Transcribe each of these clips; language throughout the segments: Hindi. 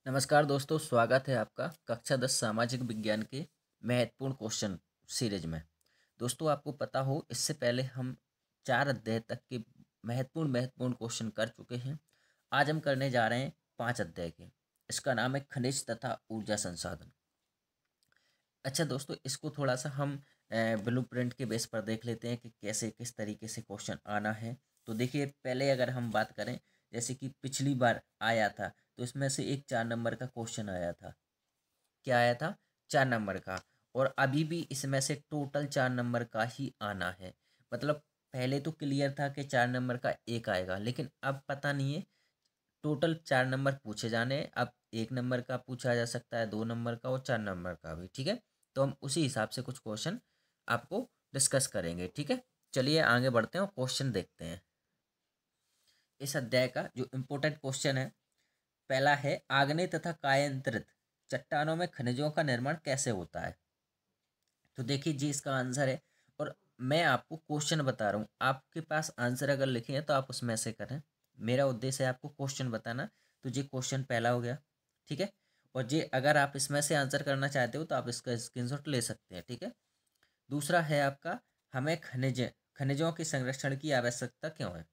नमस्कार दोस्तों, स्वागत है आपका कक्षा 10 सामाजिक विज्ञान के महत्वपूर्ण क्वेश्चन सीरीज में। दोस्तों, आपको पता हो इससे पहले हम 4 अध्याय तक के महत्वपूर्ण क्वेश्चन कर चुके हैं। आज हम करने जा रहे हैं 5 अध्याय के। इसका नाम है खनिज तथा ऊर्जा संसाधन। अच्छा दोस्तों, इसको थोड़ा सा हम ब्लूप्रिंट के बेस पर देख लेते हैं कि कैसे किस तरीके से क्वेश्चन आना है। तो देखिए, पहले अगर हम बात करें, जैसे कि पिछली बार आया था तो इसमें से एक 4 नंबर का क्वेश्चन आया था। क्या आया था? 4 नंबर का। और अभी भी इसमें से टोटल 4 नंबर का ही आना है। मतलब पहले तो क्लियर था कि 4 नंबर का एक आएगा, लेकिन अब पता नहीं है। टोटल 4 नंबर पूछे जाने हैं। अब 1 नंबर का पूछा जा सकता है, 2 नंबर का और 4 नंबर का भी। ठीक है, तो हम उसी हिसाब से कुछ क्वेश्चन आपको डिस्कस करेंगे। ठीक है, चलिए आगे बढ़ते हैं और क्वेश्चन देखते हैं। इस अध्याय का जो इम्पोर्टेंट क्वेश्चन है, पहला है, आग्नेय तथा कायांतरित चट्टानों में खनिजों का निर्माण कैसे होता है? तो देखिए जी, इसका आंसर है। और मैं आपको क्वेश्चन बता रहा हूँ, आपके पास आंसर अगर लिखे हैं तो आप उसमें से करें। मेरा उद्देश्य है आपको क्वेश्चन बताना। तो ये क्वेश्चन पहला हो गया। ठीक है, और ये अगर आप इसमें से आंसर करना चाहते हो तो आप इसका स्क्रीनशॉट ले सकते हैं। ठीक है, दूसरा है आपका, हमें खनिजों के संरक्षण की आवश्यकता क्यों है?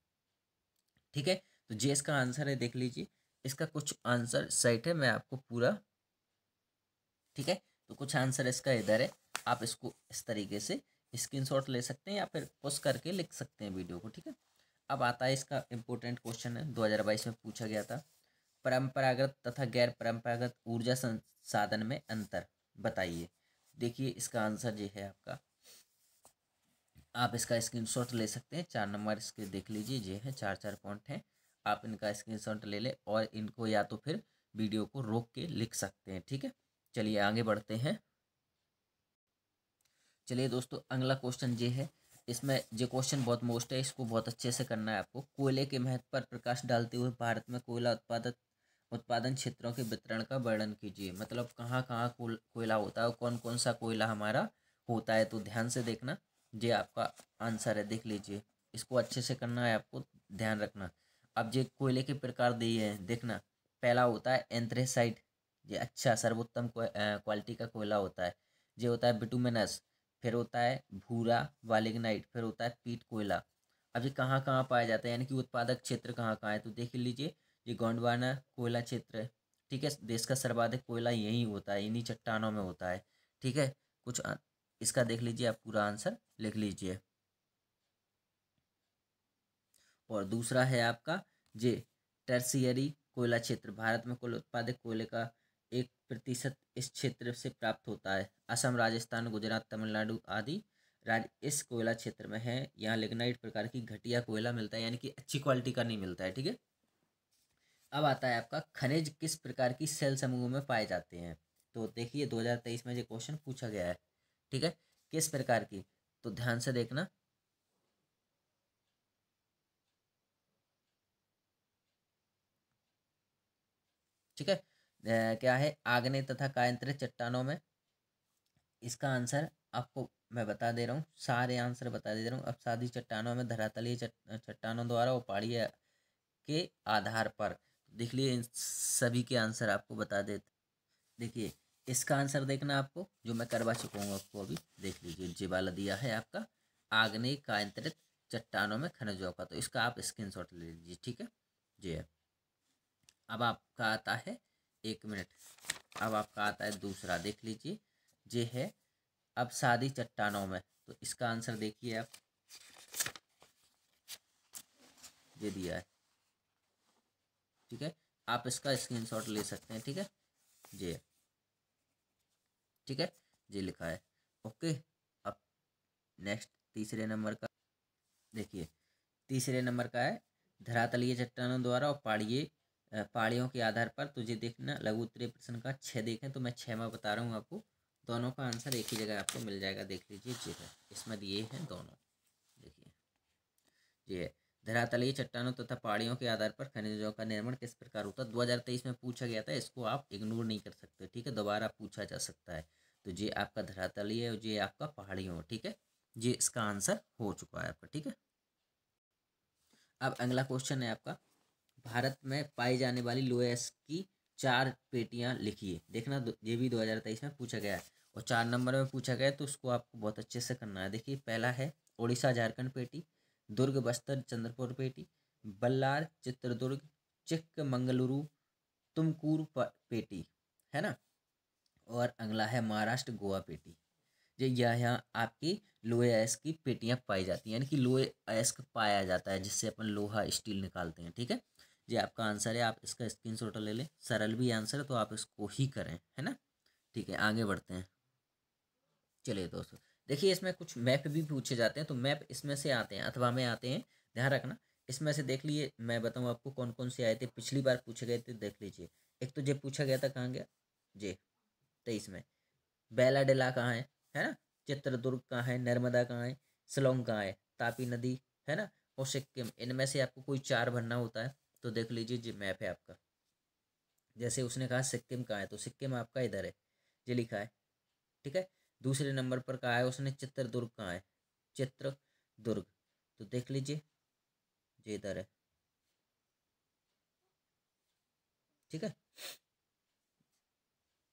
ठीक है, तो ये इसका आंसर है, देख लीजिए। इसका कुछ आंसर सेट है, मैं आपको पूरा, ठीक है, तो कुछ आंसर इसका इधर है। आप इसको इस तरीके से स्क्रीनशॉट ले सकते हैं या फिर पॉज करके लिख सकते हैं वीडियो को। ठीक है, अब आता है इसका इम्पोर्टेंट क्वेश्चन है, 2022 में पूछा गया था। परंपरागत तथा गैर परंपरागत ऊर्जा संसाधन में अंतर बताइए। देखिए, इसका आंसर ये है आपका। आप इसका स्क्रीनशॉट ले सकते हैं। 4 नंबर इसके देख लीजिए, ये है, 4 पॉइंट हैं। आप इनका स्क्रीनशॉट ले लें और इनको या तो फिर वीडियो को रोक के लिख सकते हैं। ठीक है, चलिए आगे बढ़ते हैं। चलिए दोस्तों, अगला क्वेश्चन ये है। इसमें जो क्वेश्चन बहुत मोस्ट है, इसको बहुत अच्छे से करना है आपको। कोयले के महत्व पर प्रकाश डालते हुए भारत में कोयला उत्पादन क्षेत्रों के वितरण का वर्णन कीजिए। मतलब कहाँ कहाँ कोयला होता है और कौन कौन सा कोयला हमारा होता है। तो ध्यान से देखना, ये आपका आंसर है, देख लीजिए। इसको अच्छे से करना है आपको, ध्यान रखना। अब ये कोयले के प्रकार दिए हैं, देखना। पहला होता है एंथ्रेसाइट, ये अच्छा सर्वोत्तम क्वालिटी का कोयला होता है। ये होता है बिटुमिनस, फिर होता है भूरा व लिग्नाइट, फिर होता है पीट कोयला। अब ये कहाँ कहाँ पाए जाते हैं, यानी कि उत्पादक क्षेत्र कहाँ कहाँ है? तो देख लीजिए, ये गोंडवाना कोयला क्षेत्र है। ठीक है, देश का सर्वाधिक कोयला यहीं होता है, इन्हीं चट्टानों में होता है। ठीक है, इसका देख लीजिए, आप पूरा आंसर लिख लीजिए। और दूसरा है आपका, जे टर्सियरी कोयला क्षेत्र, भारत में कुल उत्पादित कोयले का 1% इस क्षेत्र से प्राप्त होता है। असम, राजस्थान, गुजरात, तमिलनाडु आदि राज्य इस कोयला क्षेत्र में है। यहाँ लिग्नाइट प्रकार की घटिया कोयला मिलता है, यानी कि अच्छी क्वालिटी का नहीं मिलता है। ठीक है, अब आता है आपका, खनिज किस प्रकार की सेल समूह में पाए जाते हैं? तो देखिए, 2023 में ये क्वेश्चन पूछा गया है। ठीक है, किस प्रकार की? तो ध्यान से देखना। ठीक है, क्या है? आग्नेय तथा कायांतरित चट्टानों में। इसका आंसर आपको मैं बता दे रहा हूँ, सारे आंसर बता दे रहा हूँ। अपसादी चट्टानों में, धरातलीय चट्टानों द्वारा उपाड़ीय के आधार पर। देख लिए, इन सभी के आंसर आपको बता देते। देखिए, इसका आंसर देखना आपको, जो मैं करवा चुका हूँ आपको अभी, देख लीजिए। जी वाला दिया है आपका, आग्नेय कायांतरित चट्टानों में खनिजों का। तो इसका आप स्क्रीनशॉट ले लीजिए। ठीक है, जी है। अब आपका आता है, 1 मिनट, अब आपका आता है दूसरा, देख लीजिए। ये है अब सादी चट्टानों में। तो इसका आंसर देखिए आप, ये दिया है। ठीक है, आप इसका स्क्रीनशॉट ले सकते हैं। ठीक है, ये, ठीक है, ये लिखा है। ओके, अब नेक्स्ट तीसरे नंबर का देखिए। तीसरे नंबर का है, धरातलीय चट्टानों द्वारा और पहाड़ियों के आधार पर। तुझे देखना, लघु उत्तरीय प्रश्न का 6 देखें तो मैं 6 में बता रहा हूँ आपको। दोनों का आंसर एक ही जगह आपको मिल जाएगा, देख लीजिए। जी है, इसमें दिए हैं दोनों, देखिए। ये है, धरातलीय चट्टानों तथा पहाड़ियों के आधार पर खनिजों का निर्माण किस प्रकार होता है? 2023 में पूछा गया था, इसको आप इग्नोर नहीं कर सकते। ठीक है, दोबारा पूछा जा सकता है। तो ये आपका धरातलीय है, ये आपका पहाड़ियों। ठीक है, ये इसका आंसर हो चुका है आपका। ठीक है, अब अगला क्वेश्चन है आपका, भारत में पाई जाने वाली लोएस की 4 पेटियां लिखिए। देखना ये भी 2023 में पूछा गया है और 4 नंबर में पूछा गया है, तो उसको आपको बहुत अच्छे से करना है। देखिए पहला है उड़ीसा झारखंड पेटी, दुर्ग बस्तर चंद्रपुर पेटी, बल्लार चित्रदुर्ग, चिक्कमंगलुरु तुमकुर पेटी, है ना। और अगला है महाराष्ट्र गोवा पेटी। ये यहाँ आपकी लोहे अयस्क की पेटियां पाई जाती हैं, यानी कि लोहे अयस्क पाया जाता है जिससे अपन लोहा स्टील निकालते हैं, ठीक है। ये आपका आंसर है, आप इसका स्क्रीनशॉट ले लें। सरल भी आंसर है तो आप इसको ही करें, है ना। ठीक है, आगे बढ़ते हैं। चलिए दोस्तों, देखिए इसमें कुछ मैप भी पूछे जाते हैं, तो मैप इसमें से आते हैं अथवा में आते हैं, ध्यान रखना। इसमें से देख लिए, मैं बताऊँ आपको कौन कौन से आए थे, पिछली बार पूछे गए थे, देख लीजिए। एक तो ये पूछा गया था, कहाँ गया जे 23 में, बैलाडेला कहाँ है ना। चित्रदुर्ग कहाँ है, नर्मदा कहाँ है, शिलोंग कहाँ है, तापी नदी, है ना, और सिक्किम। इनमें से आपको कोई 4 भरना होता है, तो देख लीजिए जी मैप है आपका। जैसे उसने कहा सिक्किम कहाँ है, तो सिक्किम आपका इधर है, ये लिखा है, ठीक है। दूसरे नंबर पर कहा है उसने चित्रदुर्ग कहाँ है, चित्रदुर्ग, तो देख लीजिए ये इधर है, ठीक है।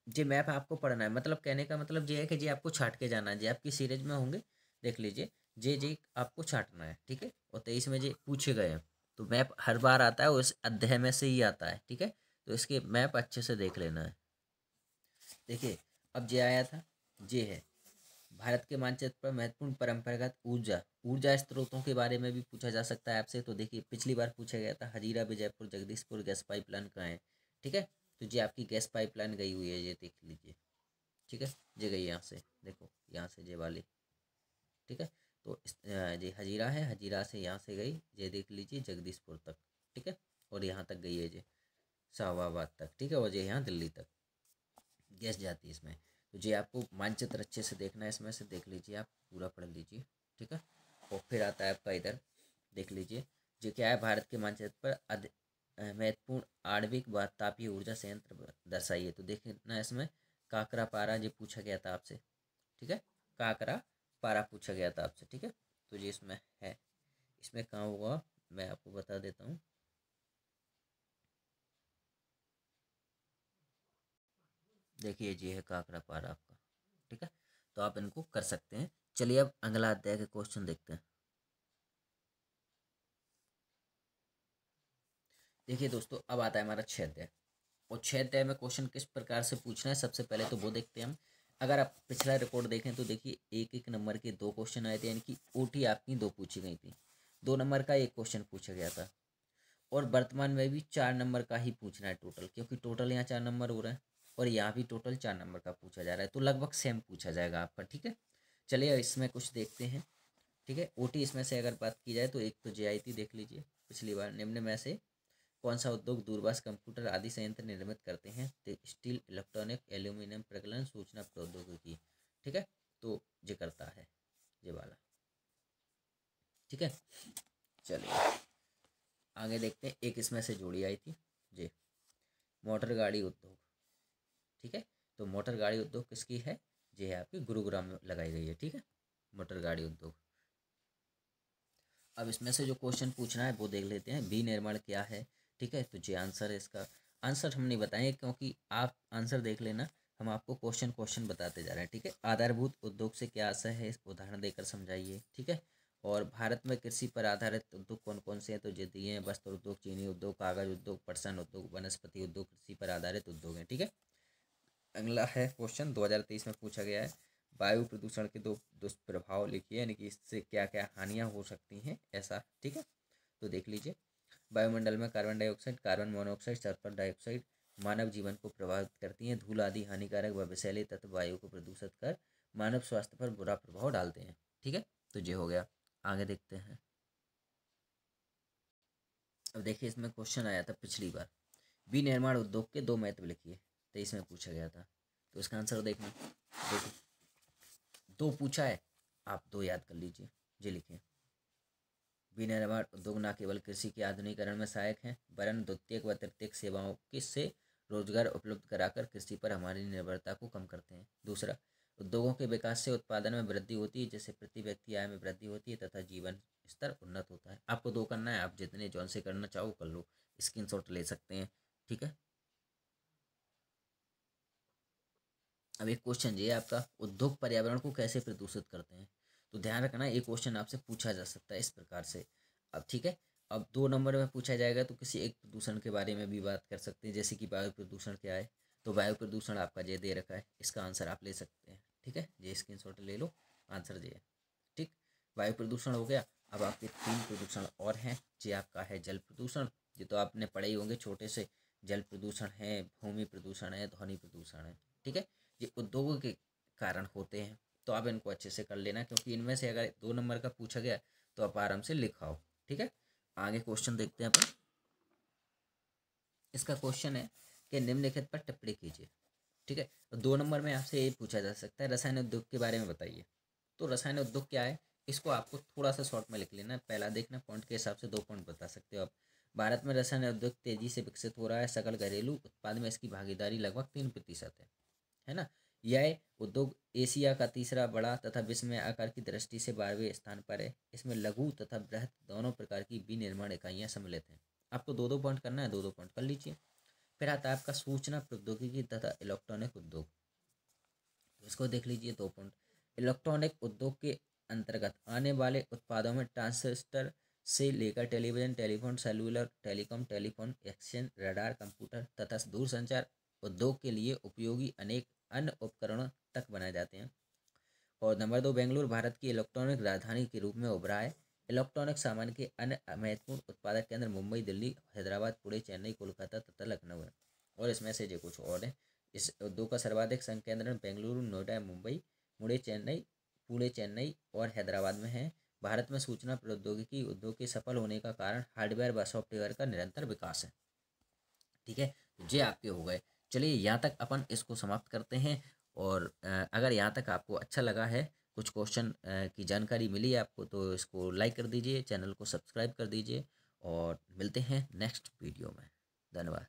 जी मैप आपको पढ़ना है, मतलब कहने का मतलब ये है कि जी आपको छाट के जाना है, जी आपकी सीरीज में होंगे, देख लीजिए जी आपको छाटना है, ठीक है। और 23 में जी पूछे गए हैं, तो मैप हर बार आता है, उस अध्याय में से ही आता है, ठीक है। तो इसके मैप अच्छे से देख लेना है। देखिए अब जे आया था, जे है भारत के मानचित्र पर महत्वपूर्ण परंपरागत ऊर्जा ऊर्जा स्रोतों के बारे में भी पूछा जा सकता है आपसे। तो देखिए पिछली बार पूछा गया था हजीरा विजयपुर जगदीशपुर गैस पाइपलाइन कहाँ है, ठीक है। तो जी आपकी गैस पाइपलाइन गई हुई है, ये देख लीजिए, ठीक है। ये गई यहाँ से, देखो यहाँ से ये वाली, ठीक है। तो ये हजीरा है, हजीरा से यहाँ से गई, ये देख लीजिए जगदीशपुर तक, ठीक है। और यहाँ तक गई है ये शाहबाद तक, ठीक है। और ये यहाँ दिल्ली तक गैस जाती है इसमें। तो ये आपको मानचित्र अच्छे से देखना है, इसमें से देख लीजिए, आप पूरा पढ़ लीजिए, ठीक है। और फिर आता है आपका इधर, देख लीजिए जो क्या है, भारत के मानचित्र पर महत्वपूर्ण आणविक व तापीय ऊर्जा संयंत्र दर्शाइए। तो देखना इसमें काकरा पारा जो पूछा गया था आपसे, ठीक है। काकरा पारा पूछा गया था आपसे, ठीक है। तो ये इसमें है, इसमें कहाँ होगा मैं आपको बता देता हूँ। देखिए ये है काकरा पारा आपका, ठीक है। तो आप इनको कर सकते हैं। चलिए अब अगला अध्याय के क्वेश्चन देखते हैं। देखिए दोस्तों, अब आता है हमारा 6 अध्याय, और 6 अध्याय में क्वेश्चन किस प्रकार से पूछना है सबसे पहले तो वो देखते हैं हम। अगर आप पिछला रिकॉर्ड देखें तो देखिए 1-1 नंबर के 2 क्वेश्चन आए थे, यानी कि ओटी आपकी 2 पूछी गई थी, 2 नंबर का 1 क्वेश्चन पूछा गया था। और वर्तमान में भी 4 नंबर का ही पूछना है टोटल, क्योंकि टोटल यहाँ 4 नंबर हो रहे हैं और यहाँ भी टोटल 4 नंबर का पूछा जा रहा है, तो लगभग सेम पूछा जाएगा आपका, ठीक है। चलिए इसमें कुछ देखते हैं, ठीक है। ओटी इसमें से अगर बात की जाए तो एक तो जे आई थी, देख लीजिए पिछली बार, निम्न में से कौन सा उद्योग दूरभाष कंप्यूटर आदि संयंत्र निर्मित करते हैं, तो स्टील इलेक्ट्रॉनिक एल्यूमिनियम प्रकलन सूचना प्रौद्योगिकी, ठीक है। तो ये करता है ये वाला, ठीक है। चलिए आगे देखते हैं, एक इसमें से जोड़ी आई थी ये मोटर गाड़ी उद्योग, ठीक है। तो मोटर गाड़ी उद्योग किसकी है, ये है आपकी गुरुग्राम में लगाई गई है, ठीक है, मोटर गाड़ी उद्योग। अब इसमें से जो क्वेश्चन पूछना है वो देख लेते हैं। विनिर्माण क्या है, ठीक है। तो ये आंसर है, इसका आंसर हम नहीं बताएंगे क्योंकि आप आंसर देख लेना, हम आपको क्वेश्चन क्वेश्चन बताते जा रहे हैं, ठीक है। आधारभूत उद्योग से क्या आशय है, इस उदाहरण देकर समझाइए, ठीक है। और भारत में कृषि पर आधारित उद्योग कौन कौन से हैं, तो ये दिए हैं, वस्त्र उद्योग, चीनी उद्योग, कागज उद्योग, पटसन उद्योग, वनस्पति उद्योग, कृषि पर आधारित उद्योग हैं, ठीक है। अगला है क्वेश्चन 2023 में पूछा गया है, वायु प्रदूषण के 2 दुष्प्रभाव लिखिए, यानी कि इससे क्या क्या हानियां हो सकती हैं, ऐसा, ठीक है। तो देख लीजिए, वायुमंडल में carbon dioxide, carbon monoxide, sulphur dioxide मानव जीवन को प्रभावित करती हैं। धूल आदि हानिकारक व विषैले तत्व वायु को प्रदूषित कर मानव स्वास्थ्य पर बुरा प्रभाव डालते हैं, ठीक है। तो ये हो गया, आगे देखते हैं। अब देखिए इसमें क्वेश्चन आया था पिछली बार, विनिर्माण उद्योग के 2 महत्व लिखिए, 23 में पूछा गया था। तो इसका आंसर देखना, देखो 2 पूछा है, आप 2 याद कर लीजिए, ये लिखें। विनिर्माण उद्योग न केवल कृषि के आधुनिकीकरण में सहायक हैं, वरन द्वितीयक व तृतीयक सेवाओं के से रोजगार उपलब्ध कराकर कृषि पर हमारी निर्भरता को कम करते हैं। दूसरा, उद्योगों के विकास से उत्पादन में वृद्धि होती है, जिससे प्रति व्यक्ति आय में वृद्धि होती है तथा जीवन स्तर उन्नत होता है। आपको 2 करना है, आप जितने जौन से करना चाहो कर लो, स्क्रीनशॉट ले सकते हैं, ठीक है। अब एक क्वेश्चन ये है आपका, उद्योग पर्यावरण को कैसे प्रदूषित करते हैं। तो ध्यान रखना, ये क्वेश्चन आपसे पूछा जा सकता है इस प्रकार से। अब ठीक है, अब 2 नंबर में पूछा जाएगा तो किसी एक प्रदूषण के बारे में भी बात कर सकते हैं, जैसे कि वायु प्रदूषण क्या है। तो वायु प्रदूषण आपका ये दे रखा है, इसका आंसर आप ले सकते हैं। ठीक है, ये स्क्रीनशॉट ले लो, आंसर ये है। ठीक, वायु प्रदूषण हो गया। अब आपके 3 प्रदूषण और हैं। ये आपका है जल प्रदूषण, ये तो आपने पढ़े ही होंगे छोटे से। जल प्रदूषण है, भूमि प्रदूषण है, ध्वनि प्रदूषण है। ठीक है, ये उद्योगों के कारण होते हैं, तो आप इनको अच्छे से कर लेना, क्योंकि इनमें से अगर 2 नंबर का पूछा गया तो आप आराम से लिखाओ। ठीक है, आगे क्वेश्चन देखते हैं अपन। इसका क्वेश्चन है कि निम्नलिखित पर टिप्पणी कीजिए। ठीक है, तो 2 नंबर में आपसे ये पूछा जा सकता है, रसायन उद्योग के बारे में बताइए। तो रसायन उद्योग क्या है, इसको आपको थोड़ा सा शॉर्ट में लिख लेना। पहला देखना, पॉइंट के हिसाब से 2 पॉइंट बता सकते हो आप। भारत में रसायन उद्योग तेजी से विकसित हो रहा है, सकल घरेलू उत्पाद में इसकी भागीदारी लगभग 3% है ना। यह उद्योग एशिया का तीसरा बड़ा तथा विश्व में आकार की दृष्टि से 12वें स्थान पर है। इसमें लघु तथा बृहत दोनों प्रकार की विनिर्माण इकाइयां सम्मिलित हैं। आपको 2-2 पॉइंट करना है, 2-2 पॉइंट कर लीजिए। फिर आता है आपका सूचना प्रौद्योगिकी तथा इलेक्ट्रॉनिक उद्योग। तो इसको देख लीजिए, 2 पॉइंट। इलेक्ट्रॉनिक उद्योग के अंतर्गत आने वाले उत्पादों में ट्रांजिस्टर से लेकर television, telephone, cellular, telecom, telephone exchange, radar, computer तथा दूरसंचार उद्योग के लिए उपयोगी अनेक अन्य उपकरणों तक बनाए जाते हैं। और नंबर 2, बेंगलुरु भारत की इलेक्ट्रॉनिक राजधानी के रूप में उभरा है। इलेक्ट्रॉनिक सामान के अन्य महत्वपूर्ण उत्पादक केंद्र मुंबई, दिल्ली, हैदराबाद, पुणे, चेन्नई, कोलकाता तथा लखनऊ है। और इसमें से जो कुछ और है, इस उद्योग का सर्वाधिक संकेंद्रण बेंगलुरु, नोएडा, मुंबई, पुणे, चेन्नई और हैदराबाद में है। भारत में सूचना प्रौद्योगिकी उद्योग के सफल होने का कारण हार्डवेयर व सॉफ्टवेयर का निरंतर विकास है। ठीक है, तो ये आपके हो गए। चलिए, यहाँ तक अपन इसको समाप्त करते हैं। और अगर यहाँ तक आपको अच्छा लगा है, कुछ क्वेश्चन की जानकारी मिली है आपको, तो इसको लाइक कर दीजिए, चैनल को सब्सक्राइब कर दीजिए, और मिलते हैं नेक्स्ट वीडियो में। धन्यवाद।